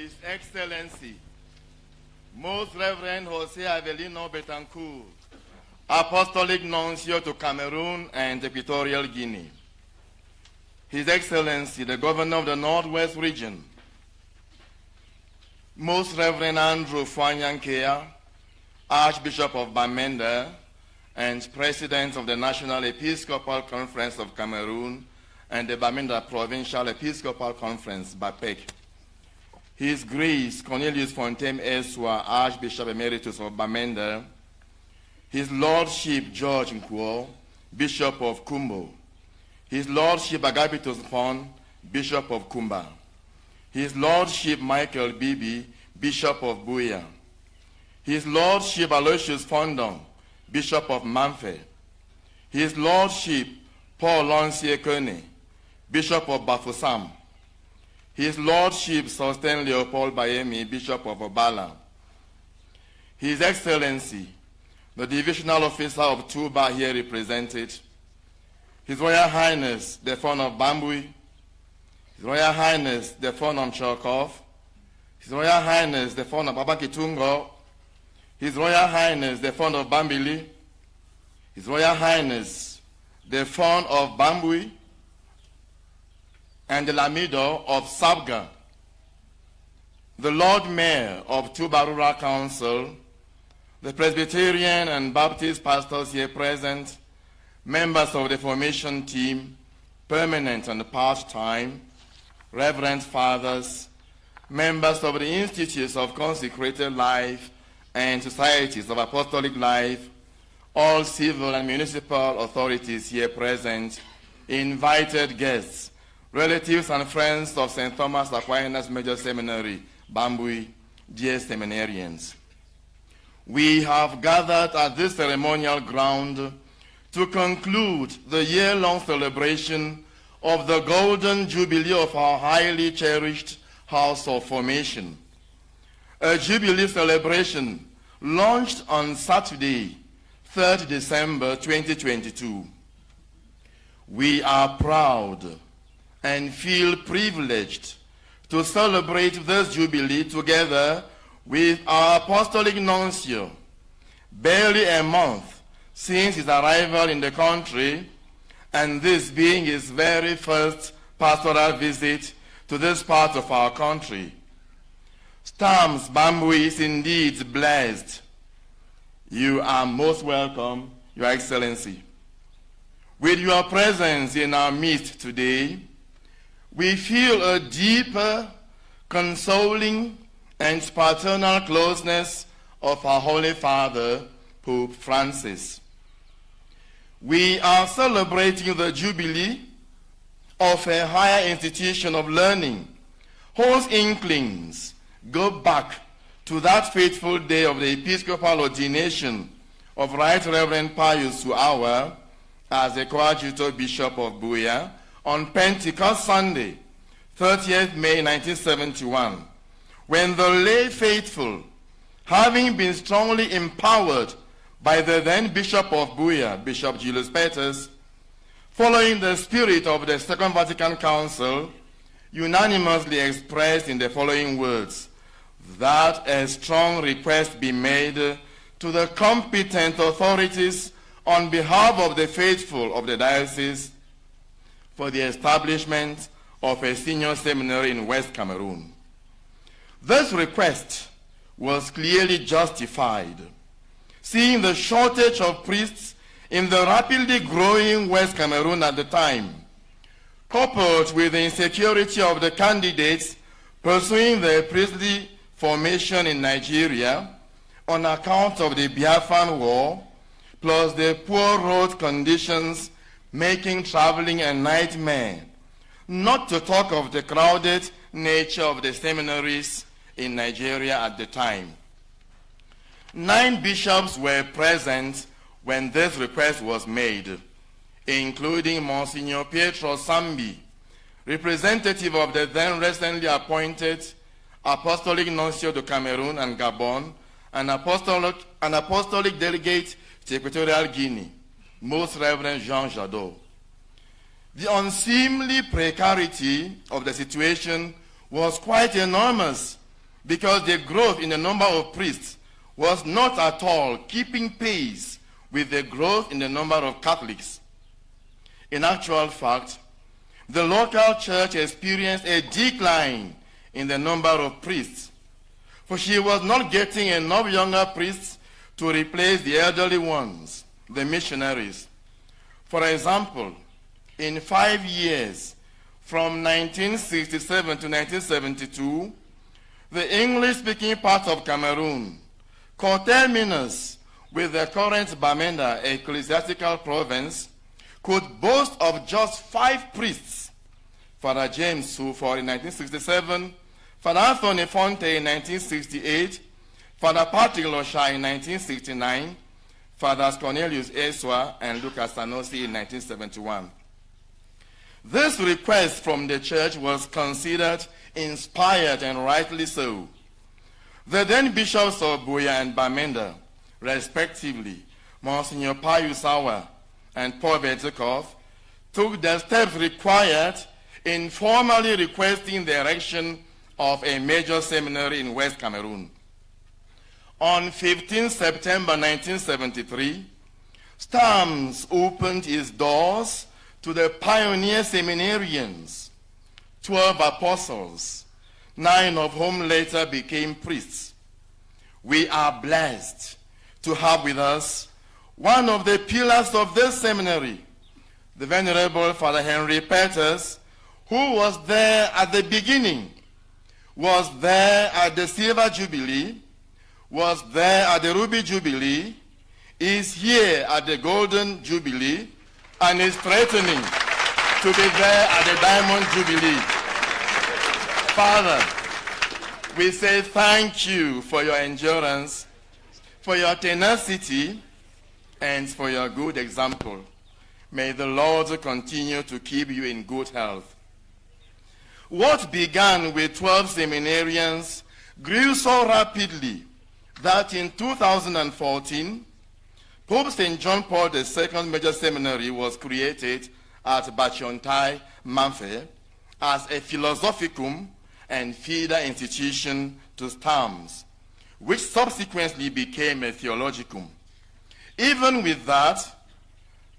His Excellency, Most Reverend Jose Avelino Betancourt, Apostolic Nuncio to Cameroon and Equatorial Guinea. His Excellency, the Governor of the Northwest Region, Most Reverend Andrew Fuanyankea, Archbishop of Bamenda and President of the National Episcopal Conference of Cameroon and the Bamenda Provincial Episcopal Conference, BAPEC. His Grace Cornelius Fontaine Eswa, Archbishop Emeritus of Bamenda, His Lordship George Nkwo, Bishop of Kumbo, His Lordship Agapitus Pon, Bishop of Kumba, His Lordship Michael Bibi, Bishop of Buea, His Lordship Aloysius Fondon, Bishop of Manfe, His Lordship Paul Lancier Kone, Bishop of Bafoussam, His Lordship Sostin Leopold Bayemi, Bishop of Obala, His Excellency, the Divisional Officer of Tuba here represented, His Royal Highness, the Fon of Bambui, His Royal Highness, the Fon of Chokov, His Royal Highness, the Fon of Babakitungo, His Royal Highness, the Fon of Bambili, His Royal Highness, the Fon of Bambui, and the Lamido of Sabga, the Lord Mayor of Tuba Rural Council, the Presbyterian and Baptist pastors here present, members of the formation team, permanent and part-time, reverend fathers, members of the Institutes of Consecrated Life and Societies of Apostolic Life, all civil and municipal authorities here present, invited guests, relatives and friends of St. Thomas Aquinas Major Seminary, Bambui, dear seminarians. We have gathered at this ceremonial ground to conclude the year-long celebration of the Golden Jubilee of our highly cherished House of Formation. A Jubilee celebration launched on Saturday, 3rd December 2022. We are proud and feel privileged to celebrate this Jubilee together with our Apostolic Nuncio, barely a month since his arrival in the country, and this being his very first pastoral visit to this part of our country. Stams Bambui is indeed blessed. You are most welcome, Your Excellency. With your presence in our midst today, we feel a deeper, consoling, and paternal closeness of our Holy Father, Pope Francis. We are celebrating the Jubilee of a higher institution of learning, whose inklings go back to that fateful day of the Episcopal ordination of Right Reverend Pius Uawa as the Coadjutor Bishop of Buea on Pentecost Sunday, 30th May 1971, when the lay faithful, having been strongly empowered by the then Bishop of Buea, Bishop Julius Peters, following the spirit of the Second Vatican Council, unanimously expressed in the following words, that a strong request be made to the competent authorities on behalf of the faithful of the diocese for the establishment of a senior seminary in West Cameroon. This request was clearly justified, seeing the shortage of priests in the rapidly growing West Cameroon at the time, coupled with the insecurity of the candidates pursuing the priestly formation in Nigeria on account of the Biafran War, plus the poor road conditions making traveling a nightmare, not to talk of the crowded nature of the seminaries in Nigeria at the time. 9 bishops were present when this request was made, including Monsignor Pietro Sambi, representative of the then recently appointed Apostolic Nuncio to Cameroon and Gabon, and apostolic delegate to Equatorial Guinea, Most Reverend Jean Jadot. The unseemly precarity of the situation was quite enormous because the growth in the number of priests was not at all keeping pace with the growth in the number of Catholics. In actual fact, the local church experienced a decline in the number of priests, for she was not getting enough younger priests to replace the elderly ones, the missionaries. For example, in 5 years, from 1967 to 1972, the English-speaking part of Cameroon, coterminous with the current Bamenda ecclesiastical province, could boast of just 5 priests: Father James Sufor in 1967, Father Anthony Fonte in 1968, Father Patrick Losha in 1969, Fathers Cornelius Eswa and Lucas Sanosi in 1971. This request from the church was considered inspired, and rightly so. The then bishops of Buea and Bamenda, respectively, Monsignor Payusawa and Paul Betekov, took the steps required in formally requesting the erection of a major seminary in West Cameroon. On 15 September 1973, Stams opened its doors to the pioneer seminarians, 12 apostles, 9 of whom later became priests. We are blessed to have with us one of the pillars of this seminary, the Venerable Father Henry Peters, who was there at the beginning, was there at the Silver Jubilee, was there at the Ruby Jubilee, is here at the Golden Jubilee, and is threatening to be there at the Diamond Jubilee. Father, we say thank you for your endurance, for your tenacity, and for your good example. May the Lord continue to keep you in good health. What began with 12 seminarians grew so rapidly that in 2014, Pope St. John Paul II Major Seminary was created at Bachiontai, Mamfe, as a philosophicum and feeder institution to Stams, which subsequently became a theologicum. Even with that,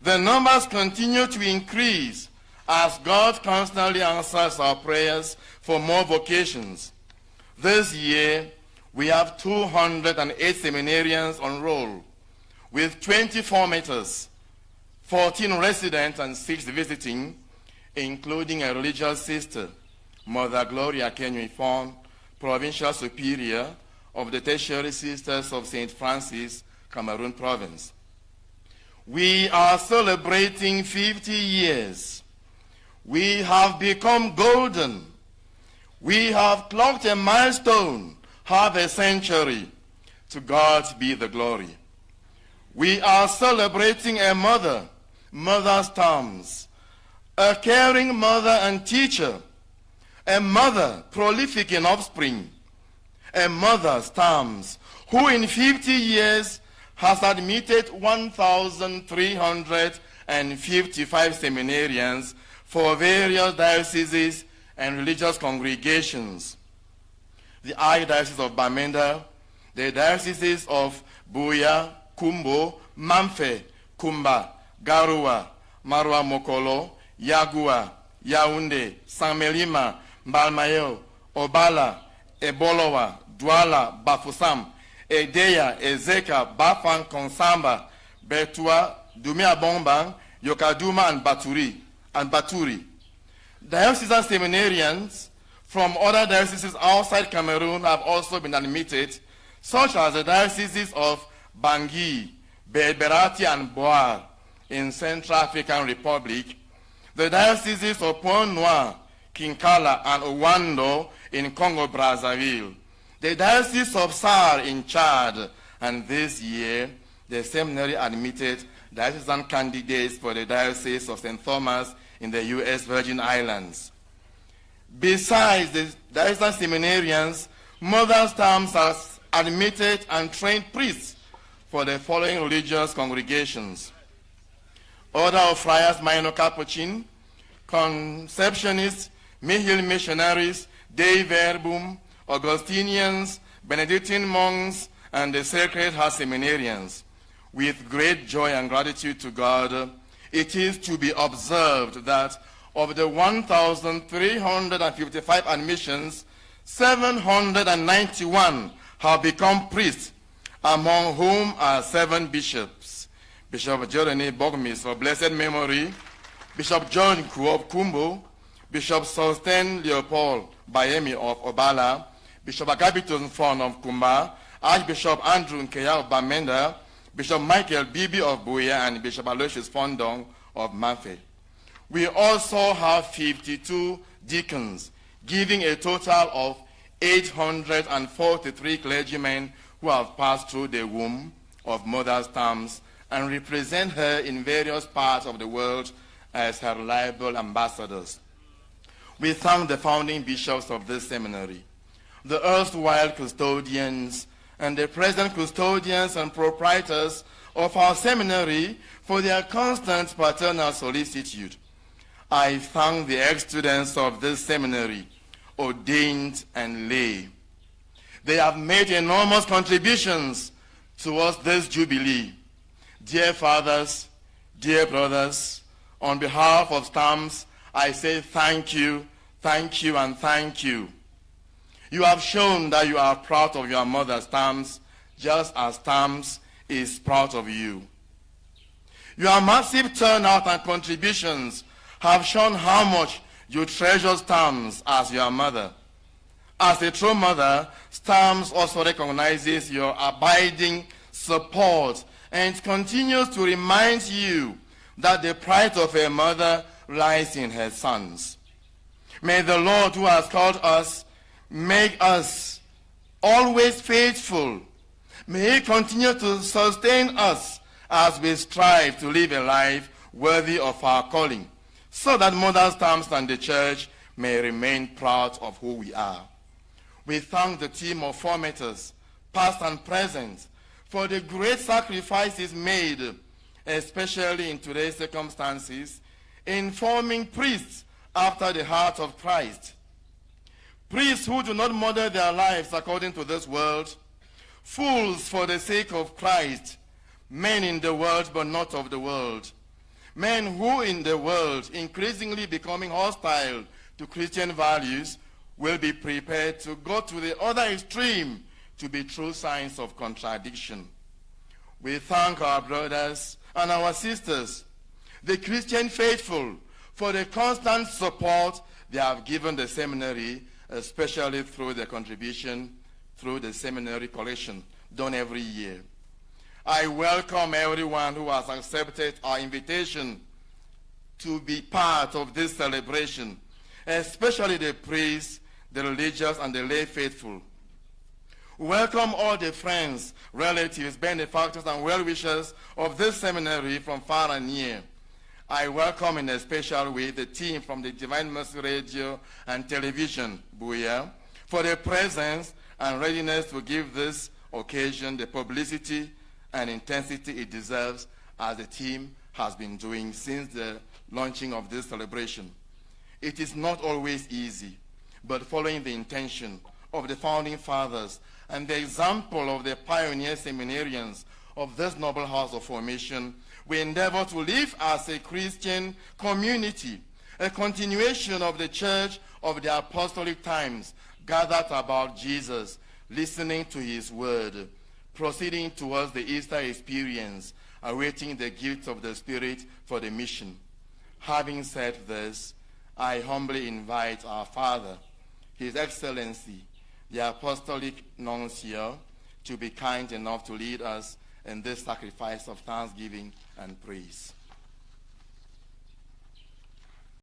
the numbers continue to increase as God constantly answers our prayers for more vocations. This year, we have 208 seminarians on roll, with 20 formators, 14 residents and 6 visiting, including a religious sister, Mother Gloria Kenyuifon, Provincial Superior of the Tertiary Sisters of St. Francis, Cameroon Province. We are celebrating 50 years. We have become golden. We have clocked a milestone, half a century. To God be the glory. We are celebrating a mother, Mother Stams, a caring mother and teacher, a mother prolific in offspring, a mother Stams, who in 50 years has admitted 1,355 seminarians for various dioceses and religious congregations. The Archdiocese of Bamenda, the dioceses of Buea, Kumbo, Mamfe, Kumba, Garua, Marwa Mokolo, Yagua, Yaounde, Samelima, Mbalmayo, Obala, Ebolowa, Douala, Bafusam, Edeya, Ezeka, Bafang, Konsamba, Betua, Dumia Bombang, Yokaduma, and Baturi. Diocesan seminarians from other dioceses outside Cameroon have also been admitted, such as the dioceses of Bangui, Berberati, and Boar in Central African Republic, the dioceses of Pointe-Noire, Kinkala, and Owando in Congo-Brazzaville, the Diocese of Sar in Chad, and this year, the seminary admitted diocesan candidates for the Diocese of St. Thomas in the U.S. Virgin Islands. Besides the diocesan seminarians, Mother Stams has admitted and trained priests for the following religious congregations: Order of Friars Minor Capuchin, Conceptionists, Mihil Missionaries, Dei Verbum, Augustinians, Benedictine monks, and the Sacred Heart seminarians. With great joy and gratitude to God, it is to be observed that of the 1,355 admissions, 791 have become priests, among whom are 7 bishops. Bishop Jeremy Bogmis of blessed memory, Bishop John Ku of Kumbo, Bishop Sosthene Leopold Bayemi of Obala, Bishop Agabiton Fon of Kumba, Archbishop Andrew Nkeya of Bamenda, Bishop Michael Bibi of Buea, and Bishop Aloysius Fondong of Mafe. We also have 52 deacons, giving a total of 843 clergymen who have passed through the womb of Mother's Terms and represent her in various parts of the world as her reliable ambassadors. We thank the founding bishops of this seminary, the erstwhile custodians, and the present custodians and proprietors of our seminary for their constant paternal solicitude. I thank the ex-students of this seminary, ordained and lay. They have made enormous contributions towards this jubilee. Dear fathers, dear brothers, on behalf of STAMS, I say thank you, and thank you. You have shown that you are proud of your mother, STAMS, just as STAMS is proud of you. Your massive turnout and contributions have shown how much you treasure STAMS as your mother. As a true mother, STAMS also recognizes your abiding support and continues to remind you that the pride of a mother lies in her sons. May the Lord, who has called us, make us always faithful. May He continue to sustain us as we strive to live a life worthy of our calling, so that Mother's Terms and the Church may remain proud of who we are. We thank the team of formators, past and present, for the great sacrifices made, especially in today's circumstances, in forming priests after the heart of Christ. Priests who do not model their lives according to this world, fools for the sake of Christ, men in the world but not of the world, men who in the world, increasingly becoming hostile to Christian values, will be prepared to go to the other extreme to be true signs of contradiction. We thank our brothers and our sisters, the Christian faithful, for the constant support they have given the seminary, especially through the contribution through the seminary collection done every year. I welcome everyone who has accepted our invitation to be part of this celebration, especially the priests, the religious, and the lay faithful. Welcome all the friends, relatives, benefactors, and well-wishers of this seminary from far and near. I welcome in a special way the team from the Divine Mercy Radio and Television, Buea, for their presence and readiness to give this occasion the publicity and intensity it deserves, as the team has been doing since the launching of this celebration. It is not always easy, but following the intention of the founding fathers and the example of the pioneer seminarians of this noble house of formation, we endeavor to live as a Christian community, a continuation of the church of the apostolic times, gathered about Jesus, listening to his word, proceeding towards the Easter experience, awaiting the gift of the Spirit for the mission. Having said this, I humbly invite our Father, His Excellency, the Apostolic Nuncio, to be kind enough to lead us in this sacrifice of thanksgiving and praise.